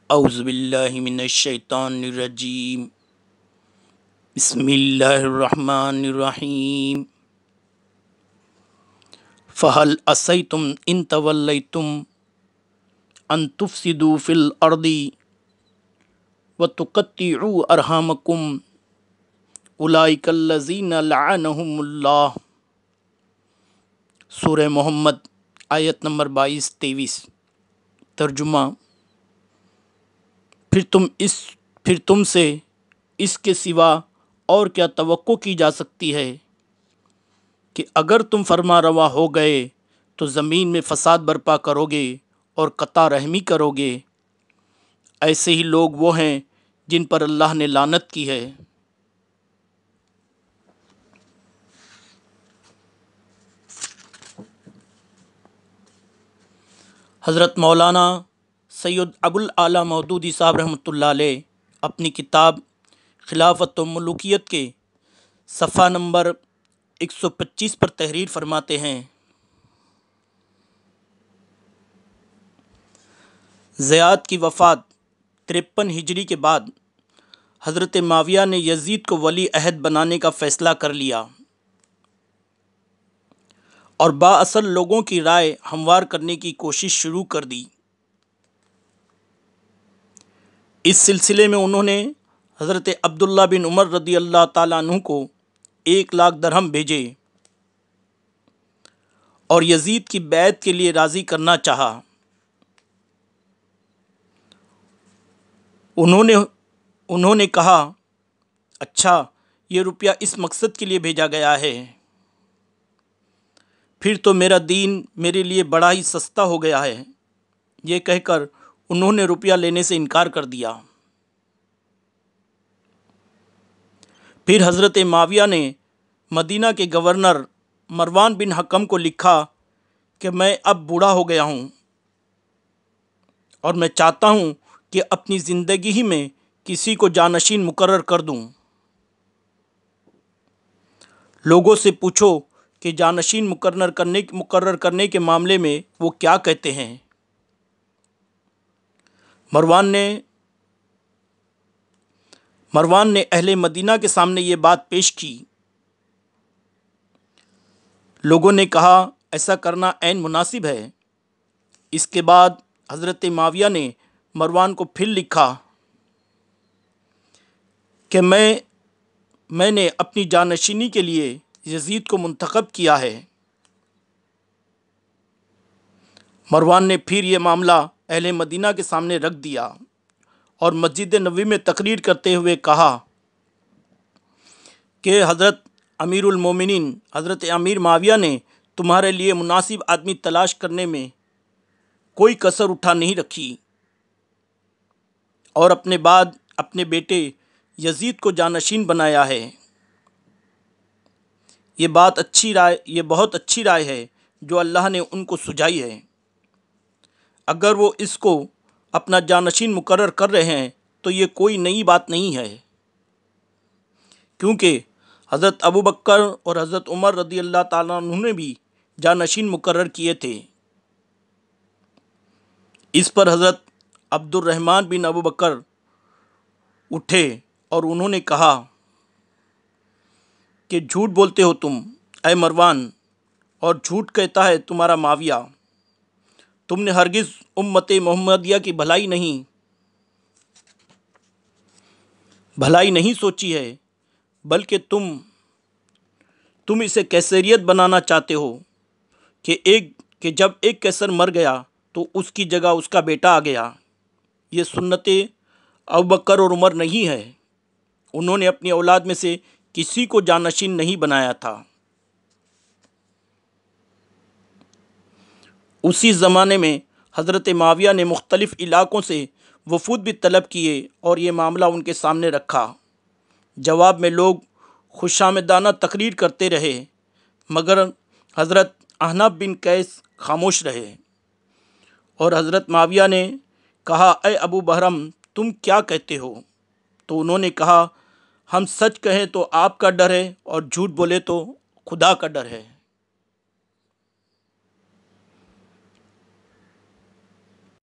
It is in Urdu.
اعوذ باللہ من الشیطان الرجیم بسم اللہ الرحمن الرحیم فہل عصیتم ان تولیتم ان تفسدوا فی الارض وتقطعوا ارحامکم اولئک الذین لعنہم اللہ۔ سورہ محمد آیت نمبر 22-23۔ ترجمہ: پھر تم سے اس کے سوا اور کیا توقع کی جا سکتی ہے کہ اگر تم فرما روا ہو گئے تو زمین میں فساد برپا کرو گے اور قطع رحمی کرو گے۔ ایسے ہی لوگ وہ ہیں جن پر اللہ نے لعنت کی ہے۔ حضرت مولانا سید ابو الاعلیٰ مودودی صاحب رحمۃ اللہ علیہ اپنی کتاب خلافت و ملوکیت کے صفحہ نمبر 125 پر تحریر فرماتے ہیں: زیاد کی وفات 53 ہجری کے بعد حضرت معاویہ نے یزید کو ولی عہد بنانے کا فیصلہ کر لیا اور بااصل لوگوں کی رائے ہموار کرنے کی کوشش شروع کر دی۔ اس سلسلے میں انہوں نے حضرت عبداللہ بن عمر رضی اللہ تعالیٰ عنہ کو 1,00,000 درہم بھیجے اور یزید کی بیعت کے لیے راضی کرنا چاہا۔ انہوں نے کہا، اچھا، یہ روپیہ اس مقصد کے لیے بھیجا گیا ہے، پھر تو میرا دین میرے لیے بڑا ہی سستا ہو گیا ہے۔ یہ کہہ کر انہوں نے روپیہ لینے سے انکار کر دیا۔ پھر حضرت معاویہ نے مدینہ کے گورنر مروان بن حکم کو لکھا کہ میں اب بوڑھا ہو گیا ہوں اور میں چاہتا ہوں کہ اپنی زندگی ہی میں کسی کو جانشین مقرر کر دوں۔ لوگوں سے پوچھو کہ جانشین مقرر کرنے کے معاملے میں وہ کیا کہتے ہیں۔ مروان نے اہل مدینہ کے سامنے یہ بات پیش کی۔ لوگوں نے کہا، ایسا کرنا عین مناسب ہے۔ اس کے بعد حضرت معاویہ نے مروان کو پھر لکھا کہ میں نے اپنی جانشینی کے لیے یزید کو منتخب کیا ہے۔ مروان نے پھر یہ معاملہ اہل مدینہ کے سامنے رکھ دیا اور مسجد نبوی میں تقریر کرتے ہوئے کہا کہ حضرت امیر المومنین حضرت امیر معاویہ نے تمہارے لیے مناسب آدمی تلاش کرنے میں کوئی کسر اٹھا نہیں رکھی اور اپنے بعد اپنے بیٹے یزید کو جانشین بنایا ہے۔ یہ بہت اچھی رائے ہے جو اللہ نے ان کو سجھائی ہے۔ اگر وہ اس کو اپنا جانشین مقرر کر رہے ہیں تو یہ کوئی نئی بات نہیں ہے، کیونکہ حضرت ابوبکر اور حضرت عمر رضی اللہ تعالیٰ عنہ نے بھی جانشین مقرر کیے تھے۔ اس پر حضرت عبد الرحمن بن ابوبکر اٹھے اور انہوں نے کہا کہ جھوٹ بولتے ہو تم اے مروان، اور جھوٹ کہتا ہے تمہارا معاویہ۔ تم نے ہرگز امت محمدیہ کی بھلائی نہیں سوچی ہے، بلکہ تم اسے کیسریت بنانا چاہتے ہو کہ جب ایک کیسر مر گیا تو اس کی جگہ اس کا بیٹا آ گیا۔ یہ سنت ابوبکر اور عمر نہیں ہے۔ انہوں نے اپنی اولاد میں سے کسی کو جانشین نہیں بنایا تھا۔ اسی زمانے میں حضرت معاویہ نے مختلف علاقوں سے وفود بھی طلب کیے اور یہ معاملہ ان کے سامنے رکھا۔ جواب میں لوگ خوشامدانہ تقریر کرتے رہے، مگر حضرت احنف بن قیس خاموش رہے، اور حضرت معاویہ نے کہا، اے ابو بحرم، تم کیا کہتے ہو؟ تو انہوں نے کہا، ہم سچ کہیں تو آپ کا ڈر ہے اور جھوٹ بولے تو خدا کا ڈر ہے۔